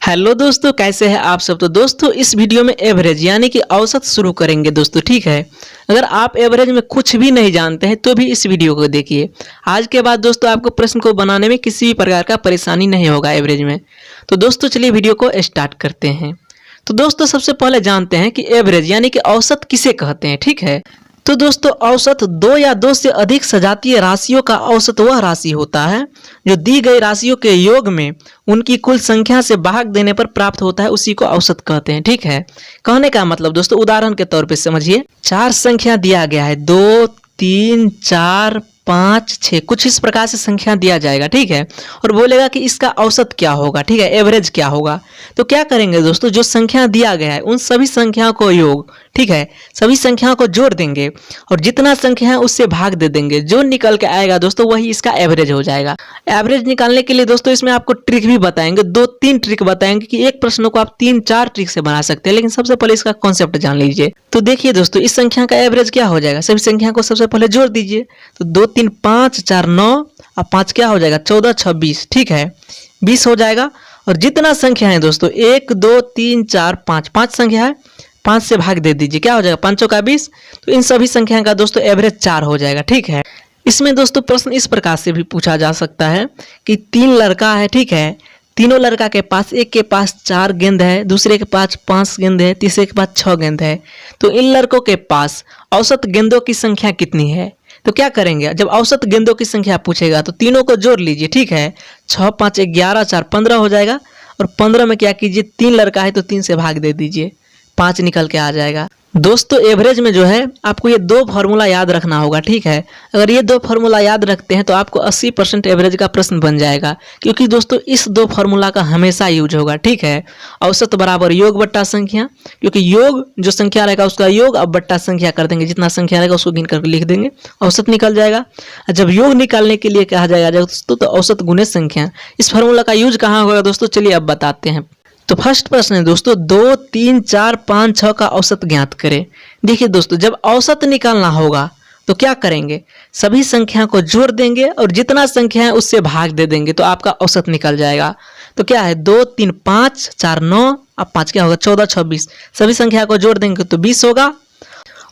Hello दोस्तों, कैसे हैं आप सब। तो दोस्तों इस वीडियो में एवरेज यानी कि औसत शुरू करेंगे दोस्तों, ठीक है। अगर आप एवरेज में कुछ भी नहीं जानते हैं तो भी इस वीडियो को देखिए। आज के बाद दोस्तों आपको प्रश्न को बनाने में किसी भी प्रकार का परेशानी नहीं होगा एवरेज में। तो दोस्तों चलिए वीडियो को स्टार्ट करते हैं। तो दोस्तों सबसे पहले जानते हैं कि एवरेज यानी कि औसत किसे कहते हैं, ठीक है। तो दोस्तों औसत दो या दो से अधिक सजातीय राशियों का औसत वह राशि होता है जो दी गई राशियों के योग में उनकी कुल संख्या से भाग देने पर प्राप्त होता है, उसी को औसत कहते हैं, ठीक है। कहने का मतलब दोस्तों उदाहरण के तौर पे समझिए, चार संख्या दिया गया है, 2, 3, 4, 5, 6, कुछ इस प्रकार से संख्या दिया जाएगा, ठीक है। और बोलेगा कि इसका औसत क्या होगा, ठीक है, एवरेज क्या होगा। तो क्या करेंगे दोस्तों, जो संख्या दिया गया है उन सभी संख्याओं को योग, ठीक है, सभी संख्याओं को जोड़ देंगे और जितना संख्या है उससे भाग दे देंगे। जो निकल के आएगा दोस्तों वही इसका एवरेज हो जाएगा। एवरेज निकालने के लिए दोस्तों इसमें आपको ट्रिक भी बताएंगे, 2-3 ट्रिक बताएंगे कि एक प्रश्न को आप 3-4 ट्रिक से बना सकते हैं। लेकिन सबसे पहले इसका कॉन्सेप्ट जान लीजिए। तो देखिए दोस्तों इस संख्या का एवरेज क्या हो जाएगा, सभी संख्या को सबसे पहले जोड़ दीजिए। तो 2, 3, 5, 4, 9 और 5 क्या हो जाएगा, 14, 26, ठीक है, 20 हो जाएगा। और जितना संख्या है दोस्तों 1, 2, 3, 4, 5, 5 संख्या है, 5 से भाग दे दीजिए, क्या हो जाएगा, 5 का 20। तो इन सभी संख्या का दोस्तों एवरेज 4 हो जाएगा, ठीक है। इसमें दोस्तों प्रश्न इस प्रकार से भी पूछा जा सकता है कि 3 लड़का है, ठीक है, तीनों लड़का के पास, एक के पास 4 गेंद है, दूसरे के पास 5 गेंद है, तीसरे के पास 6 गेंद है। तो इन लड़कों के पास औसत गेंदों की संख्या कितनी है। तो क्या करेंगे, जब औसत गेंदों की संख्या पूछेगा तो तीनों को जोड़ लीजिए, ठीक है, 6, 5, 11, 4, 15 हो जाएगा। और 15 में क्या कीजिए, 3 लड़का है तो 3 से भाग दे दीजिए, 5 निकल के आ जाएगा। दोस्तों एवरेज में जो है आपको ये 2 फार्मूला याद रखना होगा, ठीक है। अगर ये 2 फार्मूला याद रखते हैं तो आपको 80% एवरेज का प्रश्न बन जाएगा, क्योंकि दोस्तों इस 2 फार्मूला का हमेशा यूज होगा, ठीक है। औसत बराबर योग बट्टा संख्या, क्योंकि योग जो संख्या रहेगा उसका योग अब बट्टा संख्या कर देंगे, जितना संख्या रहेगा उसको गिन करके लिख देंगे, औसत निकल जाएगा। जब योग निकालने के लिए कहा जाएगा दोस्तों तो औसत गुने संख्या। इस फार्मूला का यूज कहाँ होगा दोस्तों, चलिए अब बताते हैं। तो फर्स्ट प्रश्न है दोस्तों 2, 3, 4, 5, 6 का औसत ज्ञात करें। देखिए दोस्तों जब औसत निकालना होगा तो क्या करेंगे, सभी संख्या को जोड़ देंगे और जितना संख्या है उससे भाग दे देंगे तो आपका औसत निकल जाएगा। तो क्या है, 2, 3, 5, 4, 9 अब 5 क्या होगा, 14, 26, सभी संख्या को जोड़ देंगे तो 20 होगा।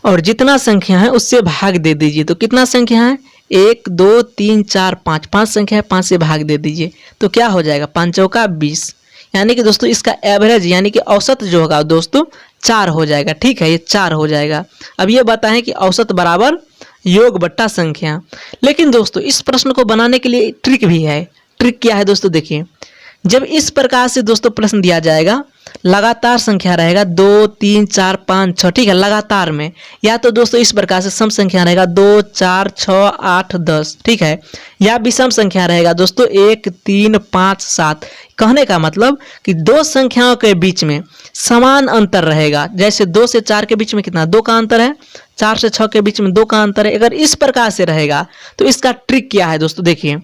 और जितना संख्या है उससे भाग दे दीजिए। तो कितना संख्या है, 1, 2, 3, 4, 5, 5 संख्या है, 5 से भाग दे दीजिए तो क्या हो जाएगा, 5 का 20। यानी कि दोस्तों इसका एवरेज यानी कि औसत जो होगा दोस्तों 4 हो जाएगा, ठीक है, ये 4 हो जाएगा। अब ये बताएं कि औसत बराबर योग बट्टा संख्या। लेकिन दोस्तों इस प्रश्न को बनाने के लिए ट्रिक भी है। ट्रिक क्या है दोस्तों, देखिए जब इस प्रकार से दोस्तों प्रश्न दिया जाएगा, लगातार संख्या रहेगा 2, 3, 4, 5, 6, ठीक है, लगातार में, या तो दोस्तों इस प्रकार से सम संख्या रहेगा 2, 4, 6, 8, 10, ठीक है, या विषम संख्या रहेगा दोस्तों 1, 3, 5, 7। कहने का मतलब कि 2 संख्याओं के बीच में समान अंतर रहेगा। जैसे 2 से 4 के बीच में कितना, 2 का अंतर है, 4 से 6 के बीच में 2 का अंतर है। अगर इस प्रकार से रहेगा तो इसका ट्रिक क्या है दोस्तों, देखिए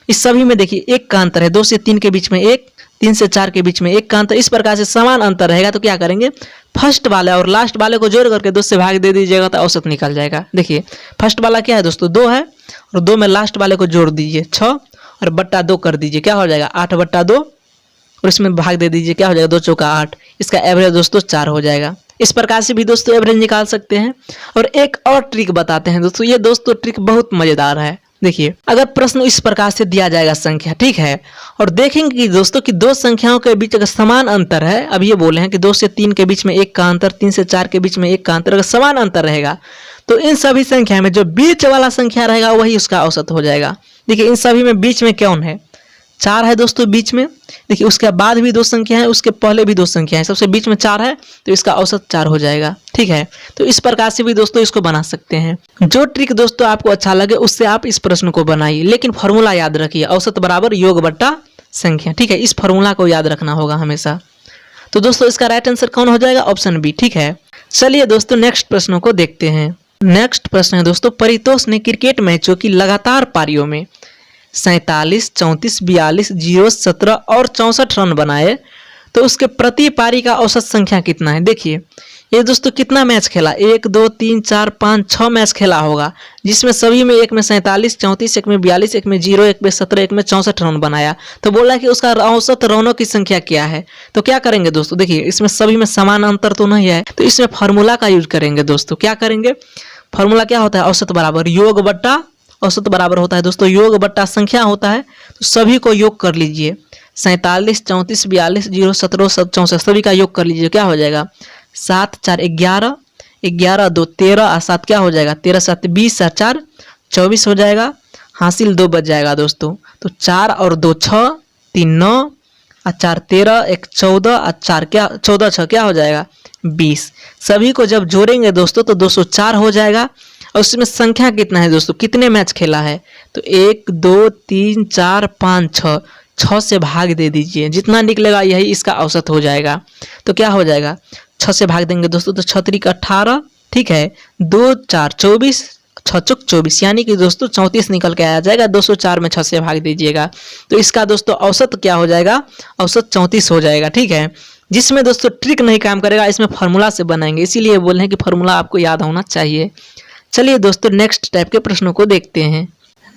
इस सभी में देखिए 1 का अंतर है, 2 से 3 के बीच में 1, 3 से 4 के बीच में 1 का अंतर, इस प्रकार से समान अंतर रहेगा। तो क्या करेंगे, फर्स्ट वाले और लास्ट वाले को जोड़ करके 2 से भाग दे दीजिएगा तो औसत निकल जाएगा। देखिए फर्स्ट वाला क्या है दोस्तों, 2 है, और 2 में लास्ट वाले को जोड़ दीजिए 6 और बट्टा 2 कर दीजिए, क्या हो जाएगा, 8 बट्टा 2, और इसमें भाग दे दीजिए, क्या हो जाएगा, 2 चौका 8। इसका एवरेज दोस्तों 4 हो जाएगा। इस प्रकार से भी दोस्तों एवरेज निकाल सकते हैं। और एक और ट्रिक बताते हैं दोस्तों, ये दोस्तों ट्रिक बहुत मजेदार है। देखिए अगर प्रश्न इस प्रकार से दिया जाएगा संख्या, ठीक है, और देखेंगे कि दोस्तों कि 2 संख्याओं के बीच अगर समान अंतर है, अब ये बोले हैं कि 2 से 3 के बीच में 1 का अंतर, 3 से 4 के बीच में 1 का अंतर, अगर समान अंतर रहेगा तो इन सभी संख्या में जो बीच वाला संख्या रहेगा वही उसका औसत हो जाएगा। देखिए इन सभी में बीच में कौन है, 4 है दोस्तों बीच में। देखिए उसके बाद भी 2 संख्या है, उसके पहले भी 2 संख्या है, सबसे बीच में 4 है तो इसका औसत 4 हो जाएगा, ठीक है। तो इस प्रकार से भी दोस्तों इसको बना सकते हैं। जो ट्रिक दोस्तों आपको अच्छा लगे उससे आप इस प्रश्न को बनाइए, लेकिन फॉर्मूला याद रखिए, औसत बराबर योग बट्टा संख्या, ठीक है, इस फॉर्मूला को याद रखना होगा हमेशा। तो दोस्तों इसका राइट आंसर कौन हो जाएगा, ऑप्शन बी, ठीक है। चलिए दोस्तों नेक्स्ट प्रश्नों को देखते हैं। नेक्स्ट प्रश्न है दोस्तों, परितोष ने क्रिकेट मैचों की लगातार पारियों में 47, 34, 42, 0, 17 और 64 रन बनाए तो उसके प्रति पारी का औसत संख्या कितना है। देखिए ये दोस्तों कितना मैच खेला, 1 2 3 4 5 6 मैच खेला होगा, जिसमें सभी में एक में 47, 34, एक में 42, एक में 0, एक में 17, एक में 64 रन बनाया। तो बोला कि उसका औसत रनों की संख्या क्या है। तो क्या करेंगे दोस्तों, देखिए इसमें सभी में समान अंतर तो नहीं है, तो इसमें फार्मूला का यूज करेंगे दोस्तों। क्या करेंगे, फार्मूला क्या होता है, औसत बराबर योग बट्टा औसत बराबर होता है दोस्तों योग बट्टा संख्या होता है। तो सभी को योग कर लीजिए, 47, 34, 42, 0, 17, 64 सभी का योग कर लीजिए। क्या हो जाएगा, 7 4 11, 11 2 13 और 7 क्या हो जाएगा, 13 7 20 और 4 24 हो जाएगा। हासिल 2 बच जाएगा दोस्तों। तो 4 और 2 6, 3 9 और 4 13, 1 14 और 4 क्या 14 6 क्या हो जाएगा 20। सभी को जब जोड़ेंगे दोस्तों तो 204 हो जाएगा। और उसमें संख्या कितना है दोस्तों, कितने मैच खेला है, तो 1 2 3 4 5 6, 6 से भाग दे दीजिए, जितना निकलेगा यही इसका औसत हो जाएगा। तो क्या हो जाएगा, 6 से भाग देंगे दोस्तों तो 6 3 18, ठीक है, 2 4 24, 6 चौक 24, यानी कि दोस्तों 34 निकल के आ जाएगा। 204 में 6 से भाग दीजिएगा तो इसका दोस्तों औसत क्या हो जाएगा, औसत 34 हो जाएगा। ठीक है, जिसमें दोस्तों ट्रिक नहीं काम करेगा, इसमें फार्मूला से बनाएंगे, इसीलिए बोल रहे हैं कि फार्मूला आपको याद होना चाहिए। चलिए दोस्तों नेक्स्ट टाइप के प्रश्नों को देखते हैं।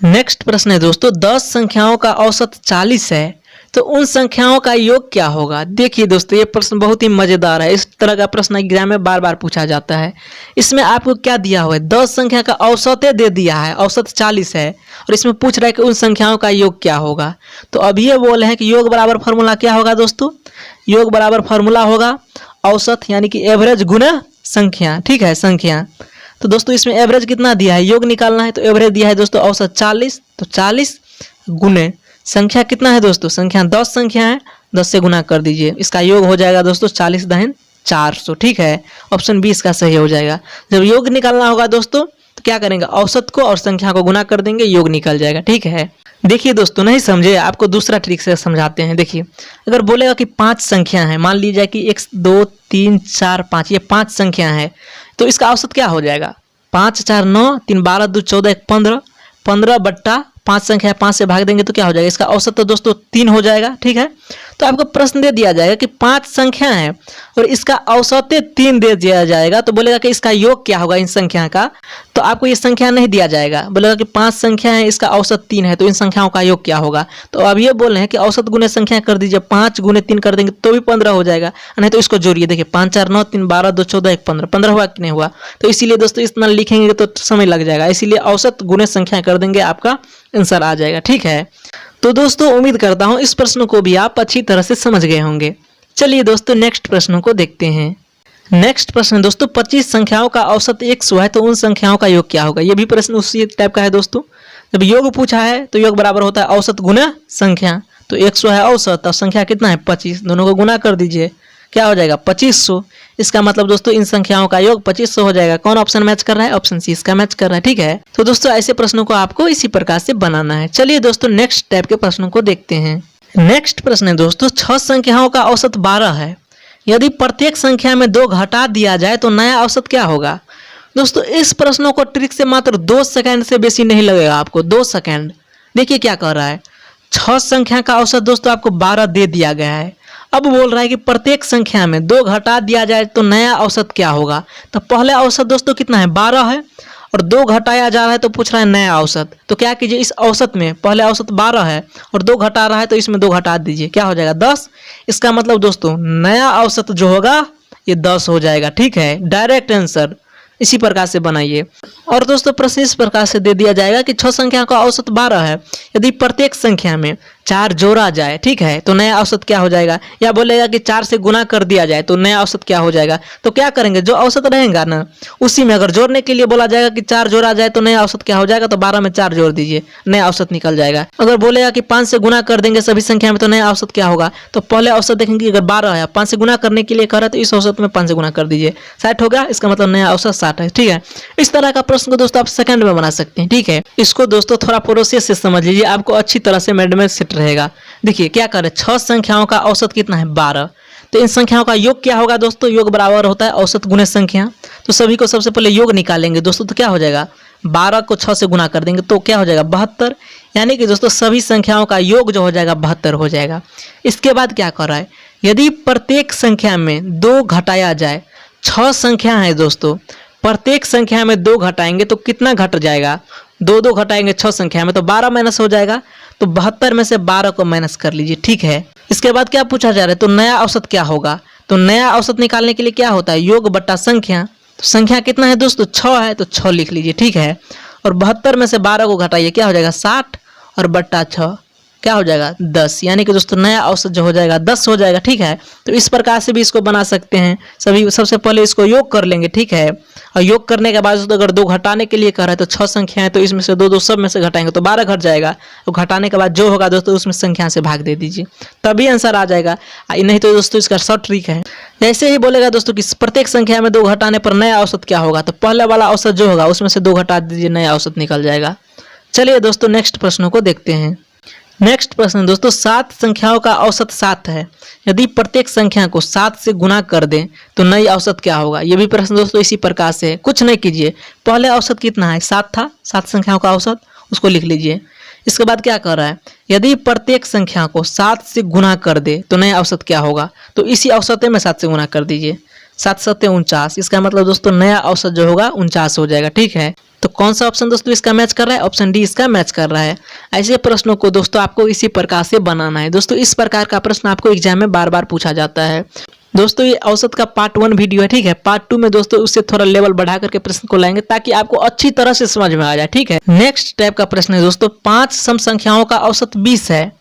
नेक्स्ट प्रश्न है दोस्तों, 10 संख्याओं का औसत 40 है, तो उन संख्याओं का योग क्या होगा। देखिए दोस्तों ये प्रश्न बहुत ही मजेदार है, इस तरह का प्रश्न एग्जाम में बार बार पूछा जाता है। इसमें आपको क्या दिया हुआ है, 10 संख्या का औसत दे दिया है, औसत 40 है, और इसमें पूछ रहा है कि उन संख्याओं का योग क्या होगा। तो अभी ये बोले हैं कि योग बराबर फॉर्मूला क्या होगा दोस्तों, योग बराबर फॉर्मूला होगा औसत यानी कि एवरेज गुना संख्या। ठीक है, संख्या। तो दोस्तों इसमें एवरेज कितना दिया है, योग निकालना है, तो एवरेज दिया है दोस्तों औसत 40, तो 40 गुने संख्या कितना है दोस्तों, संख्या 10 संख्या है, 10 से गुना कर दीजिए, इसका योग हो जाएगा दोस्तों 40 दाहिन 400। ठीक है, ऑप्शन बी इसका सही हो जाएगा। जब योग निकालना होगा दोस्तों तो क्या करेंगे, औसत को और संख्या को गुना कर देंगे, योग निकल जाएगा। ठीक है, देखिए दोस्तों नहीं समझे, आपको दूसरा ट्रिक से समझाते हैं। देखिए अगर बोलेगा कि 5 संख्या है, मान लीजिए कि 1 2 3 4 5, ये 5 संख्या है, तो इसका औसत क्या हो जाएगा, 5 4 9, 3 12 2 14 1 15, 15 बट्टा 5 संख्या 5 से भाग देंगे तो क्या हो जाएगा, इसका औसत तो दोस्तों 3 हो जाएगा। ठीक है, तो आपको प्रश्न दे दिया जाएगा कि 5 संख्या है और इसका औसत 3 दे दिया जाएगा, तो बोलेगा कि इसका योग क्या होगा इन संख्या का, तो आपको ये संख्या नहीं दिया जाएगा, बोलेगा कि 5 संख्या है, इसका औसत 3 है, तो इन संख्याओं का योग क्या होगा। तो अब ये बोल रहे हैं कि औसत गुने संख्या कर दीजिए, 5 गुने 3 कर देंगे तो भी 15 हो जाएगा, नहीं तो इसको जोड़िए। देखिए 5 4 9 3 12 2 14 1 15, 15 हुआ कि नहीं हुआ। तो इसीलिए दोस्तों इतना लिखेंगे तो समय लग जाएगा, इसीलिए औसत गुने संख्या कर देंगे, आपका आंसर आ जाएगा। ठीक है, तो दोस्तों उम्मीद करता हूं इस प्रश्न को भी आप अच्छी तरह से समझ गए होंगे। चलिए दोस्तों नेक्स्ट प्रश्न को देखते हैं। नेक्स्ट प्रश्न दोस्तों, 25 संख्याओं का औसत 100 है, तो उन संख्याओं का योग क्या होगा। ये भी प्रश्न उसी टाइप का है दोस्तों। जब योग पूछा है तो योग बराबर होता है औसत गुना संख्या, तो 100 है औसत और संख्या कितना है 25, दोनों को गुना कर दीजिए, क्या हो जाएगा 2500। इसका मतलब दोस्तों इन संख्याओं का योग 2500 हो जाएगा। कौन ऑप्शन मैच कर रहा है, ऑप्शन सी इसका मैच कर रहा है। ठीक है, तो दोस्तों ऐसे प्रश्नों को आपको इसी प्रकार से बनाना है। चलिए दोस्तों नेक्स्ट टाइप के प्रश्नों को देखते हैं। नेक्स्ट प्रश्न है दोस्तों, 6 संख्याओं का औसत 12 है, यदि प्रत्येक संख्या में 2 घटा दिया जाए तो नया औसत क्या होगा। दोस्तों इस प्रश्नों को ट्रिक से मात्र 2 सेकंड से बेसी नहीं लगेगा आपको, 2 सेकंड। देखिए क्या कर रहा है, 6 संख्या का औसत दोस्तों आपको 12 दे दिया गया है, अब बोल रहा है कि प्रत्येक संख्या में 2 घटा दिया जाए तो नया औसत क्या होगा। तो पहले औसत दोस्तों कितना है 12 है और 2 घटाया जा रहा है तो पूछ रहा है नया औसत। तो क्या कीजिए, इस औसत में पहले औसत 12 है और 2 घटा रहा है तो इसमें 2 घटा दीजिए, क्या हो जाएगा 10। इसका मतलब दोस्तों नया औसत जो होगा ये 10 हो जाएगा। ठीक है, डायरेक्ट आंसर इसी प्रकार से बनाइए। और दोस्तों प्रश्न इस प्रकार से दे दिया जाएगा कि 6 संख्या का औसत 12 है, यदि प्रत्येक संख्या में 4 जोड़ा जाए, ठीक है, तो नया औसत क्या हो जाएगा। या बोलेगा कि 4 से गुना कर दिया जाए तो नया औसत क्या हो जाएगा। तो क्या करेंगे, जो औसत रहेगा ना उसी में अगर जोड़ने के लिए बोला जाएगा कि 4 जोड़ा जाए तो नया औसत क्या हो जाएगा, तो 12 में 4 जोड़ दीजिए, नया औसत निकल जाएगा। अगर बोलेगा कि 5 से गुना कर देंगे सभी संख्या में तो नया औसत क्या होगा, तो पहले औसत देखेंगे अगर 12 है 5 से गुना करने के लिए कह रहा है तो इस औसत में 5 से गुना कर दीजिए, 60 हो गया, इसका मतलब नया औसत 60 है। ठीक है, इस तरह का प्रश्न को दोस्तों आप सेकंड में बना सकते हैं। ठीक है, इसको दोस्तों थोड़ा प्रोसेस से समझ लीजिए, आपको अच्छी तरह से माइंड में सेट रहेगा। देखिए क्या करें, 6 संख्याओं का औसत कितना है 12, तो इन संख्याओं का योग क्या होगा दोस्तों, योग बराबर होता है औसत गुने संख्या। तो सभी को सबसे पहले योग निकालेंगे दोस्तों, तो क्या हो जाएगा 12 को 6 से गुना कर देंगे तो क्या हो जाएगा 72, यानी कि दोस्तों सभी संख्याओं का योग जो हो जाएगा 72 हो जाएगा। इसके बाद क्या कर रहा है, यदि प्रत्येक संख्या में 2 घटाया जाए, 6 संख्या है दोस्तों, प्रत्येक संख्या में 2 घटाएंगे तो कितना घट जाएगा, 2 घटाएंगे 6 संख्या में तो 12 माइनस हो जाएगा। तो 72 में से 12 को माइनस कर लीजिए, ठीक है। इसके बाद क्या पूछा जा रहा है, तो नया औसत क्या होगा। तो नया औसत निकालने के लिए क्या होता है, योग बट्टा संख्या। तो संख्या कितना है दोस्तों, 6 है, तो 6 लिख लीजिए, ठीक है। और 72 में से 12 को घटाइए, क्या हो जाएगा 60, और बट्टा 6 क्या हो जाएगा 10, यानी कि दोस्तों नया औसत जो हो जाएगा 10 हो जाएगा, ठीक है। तो इस प्रकार से भी इसको बना सकते हैं। सबसे पहले इसको योग कर लेंगे, ठीक है। और योग करने के बाद दोस्तों अगर 2 घटाने के लिए कर रहा है तो 6 संख्या है, तो इसमें से 2 सब में से घटाएंगे तो 12 घट जाएगा। तो घटाने के बाद जो होगा दोस्तों उसमें संख्या से भाग दे दीजिए, तभी आंसर आ जाएगा। नहीं तो दोस्तों इसका शॉर्ट ट्रिक है, जैसे ही बोलेगा दोस्तों कि प्रत्येक संख्या में 2 घटाने पर नया औसत क्या होगा, तो पहले वाला औसत जो होगा उसमें से 2 घटा दीजिए, नया औसत निकल जाएगा। चलिए दोस्तों नेक्स्ट प्रश्नों को देखते हैं। नेक्स्ट प्रश्न दोस्तों, 7 संख्याओं का औसत 7 है, यदि प्रत्येक संख्या को 7 से गुना कर दें तो नई औसत क्या होगा। ये भी प्रश्न दोस्तों इसी प्रकार से है, कुछ नहीं कीजिए, पहले औसत कितना है 7 था, 7 संख्याओं का औसत उसको लिख लीजिए। इसके बाद क्या कर रहा है, यदि प्रत्येक संख्या को 7 से गुना कर दे तो नया औसत क्या होगा। तो इसी औसत में 7 से गुना कर दीजिए, 7 7 49, इसका मतलब दोस्तों नया औसत जो होगा 49 हो जाएगा, ठीक है। तो कौन सा ऑप्शन दोस्तों इसका मैच कर रहा है, ऑप्शन डी इसका मैच कर रहा है। ऐसे प्रश्नों को दोस्तों आपको इसी प्रकार से बनाना है। दोस्तों इस प्रकार का प्रश्न आपको एग्जाम में बार बार पूछा जाता है। दोस्तों ये औसत का पार्ट 1 वीडियो है, ठीक है। पार्ट 2 में दोस्तों उससे थोड़ा लेवल बढ़ा करके प्रश्न को लाएंगे ताकि आपको अच्छी तरह से समझ में आ जाए, ठीक है। नेक्स्ट टाइप का प्रश्न है दोस्तों, 5 सम संख्याओं का औसत 20 है,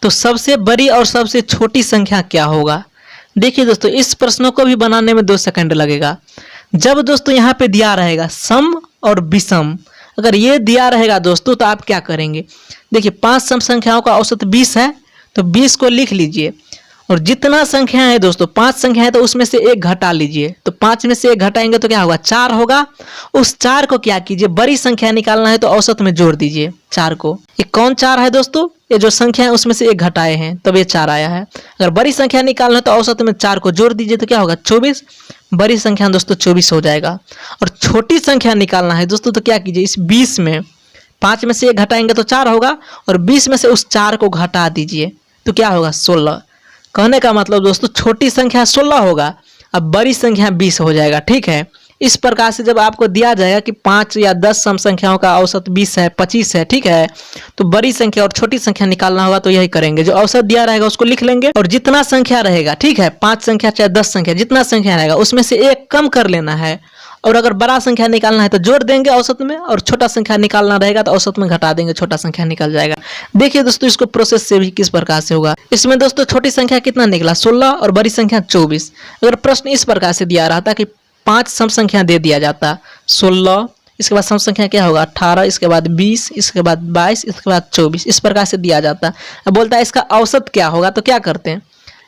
तो सबसे बड़ी और सबसे छोटी संख्या क्या होगा। देखिए दोस्तों इस प्रश्नों को भी बनाने में 2 सेकंड लगेगा। जब दोस्तों यहाँ पे दिया रहेगा सम और विषम, अगर ये दिया रहेगा दोस्तों तो आप क्या करेंगे, देखिए 5 सम संख्याओं का औसत 20 है, तो 20 को लिख लीजिए। और जितना संख्या है दोस्तों 5 संख्या है तो उसमें से 1 घटा लीजिए। तो 5 में से 1 घटाएंगे तो क्या होगा 4 होगा। उस 4 को क्या कीजिए, बड़ी संख्या निकालना है तो औसत में जोड़ दीजिए 4 को। ये कौन 4 है दोस्तों, ये जो संख्या है उसमें से 1 घटाए हैं तब ये 4 आया है। अगर बड़ी संख्या निकालना है तो औसत में 4 को जोड़ दीजिए तो क्या होगा 24। बड़ी संख्या दोस्तों 24 हो जाएगा। और छोटी संख्या निकालना है दोस्तों तो क्या कीजिए, इस 20 में 5 में से 1 घटाएंगे तो 4 होगा, और 20 में से उस 4 को घटा दीजिए तो क्या होगा 16। कहने का मतलब दोस्तों छोटी संख्या 16 होगा, अब बड़ी संख्या 20 हो जाएगा, ठीक है। इस प्रकार से जब आपको दिया जाएगा कि 5 या 10 सम संख्याओं का औसत 20 है 25 है, ठीक है, तो बड़ी संख्या और छोटी संख्या निकालना होगा तो यही करेंगे। जो औसत दिया रहेगा उसको लिख लेंगे, और जितना संख्या रहेगा, ठीक है, 5 संख्या चाहे 10 संख्या जितना संख्या रहेगा उसमें से 1 कम कर लेना है। और अगर बड़ा संख्या निकालना है तो जोड़ देंगे औसत में, और छोटा संख्या निकालना रहेगा तो औसत में घटा देंगे, छोटा संख्या निकल जाएगा। देखिए दोस्तों इसको प्रोसेस से भी किस प्रकार से होगा। इसमें दोस्तों छोटी संख्या कितना निकला 16 और बड़ी संख्या 24। अगर प्रश्न इस प्रकार से दिया रहा था कि 5 सम संख्या दे दिया जाता 16, इसके बाद सम संख्या क्या होगा 18, इसके बाद 20, इसके बाद 22, इसके बाद 24, इस प्रकार से दिया जाता। अब बोलता है इसका औसत क्या होगा, तो क्या करते हैं,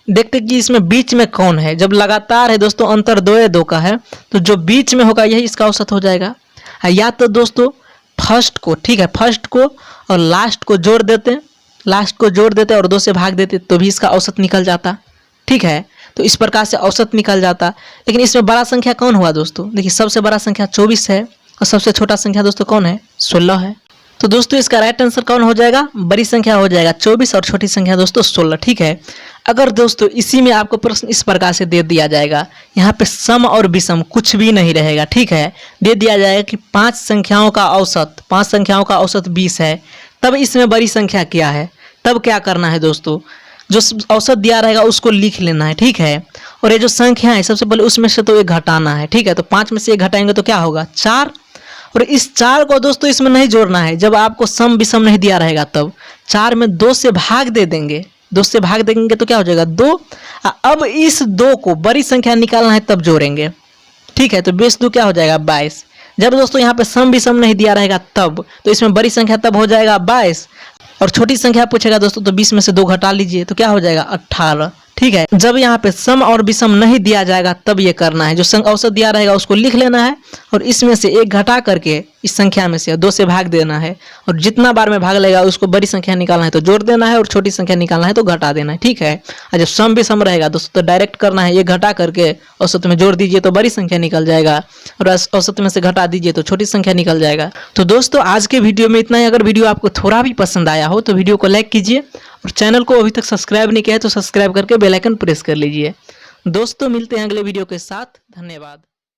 देखते कि इसमें बीच में कौन है। जब लगातार है दोस्तों अंतर 2 का है तो जो बीच में होगा यही इसका औसत हो जाएगा। या तो दोस्तों फर्स्ट को, ठीक है, फर्स्ट को और लास्ट को जोड़ देते हैं, लास्ट को जोड़ देते और 2 से भाग देते तो भी इसका औसत निकल जाता, ठीक है। तो इस प्रकार से औसत निकल जाता। लेकिन इसमें बड़ा संख्या कौन हुआ दोस्तों, देखिए सबसे बड़ा संख्या 24 है और सबसे छोटा संख्या दोस्तों कौन है 16 है। तो दोस्तों इसका राइट आंसर कौन हो जाएगा, बड़ी संख्या हो जाएगा 24 और छोटी संख्या दोस्तों 16, ठीक है। अगर दोस्तों इसी में आपको प्रश्न इस प्रकार से दे दिया जाएगा, यहाँ पे सम और विषम कुछ भी नहीं रहेगा, ठीक है, दे दिया जाएगा कि 5 संख्याओं का औसत 20 है, तब इसमें बड़ी संख्या क्या है, तब क्या करना है दोस्तों, जो औसत दिया रहेगा उसको लिख लेना है, ठीक है। और ये जो संख्या है सबसे पहले उसमें से तो 1 घटाना है, ठीक है। तो 5 में से 1 घटाएंगे तो क्या होगा 4, और इस 4 को दोस्तों इसमें नहीं जोड़ना है। जब आपको सम विषम नहीं दिया रहेगा तब 4 में 2 से भाग दे देंगे, 2 से भाग देंगे तो क्या हो जाएगा 2। अब इस 2 को बड़ी संख्या निकालना है तब जोड़ेंगे, ठीक है। तो 20 2 क्या हो जाएगा 22। जब दोस्तों यहाँ पे सम विषम नहीं दिया रहेगा तब, तो इसमें बड़ी संख्या तब हो जाएगा 22, और छोटी संख्या पूछेगा दोस्तों तो 20 में से 2 घटा लीजिए तो क्या हो जाएगा 18, ठीक है। जब यहाँ पे सम और विषम नहीं दिया जाएगा तब ये करना है, जो औसत दिया रहेगा उसको लिख लेना है, और इसमें से 1 घटा करके इस संख्या में से 2 से भाग देना है, और जितना बार में भाग लेगा उसको बड़ी संख्या निकालना है तो जोड़ देना है, और छोटी संख्या निकालना है तो घटा देना है, ठीक है। और जब सम विषम रहेगा दोस्तों तो डायरेक्ट करना है, 1 घटा करके औसत में जोड़ दीजिए तो बड़ी संख्या निकल जाएगा, और औसत में से घटा दीजिए तो छोटी संख्या निकल जाएगा। तो दोस्तों आज के वीडियो में इतना ही। अगर वीडियो आपको थोड़ा भी पसंद आया हो तो वीडियो को लाइक कीजिए, और चैनल को अभी तक सब्सक्राइब नहीं किया है तो सब्सक्राइब करके बेल आइकन प्रेस कर लीजिए। दोस्तों मिलते हैं अगले वीडियो के साथ। धन्यवाद।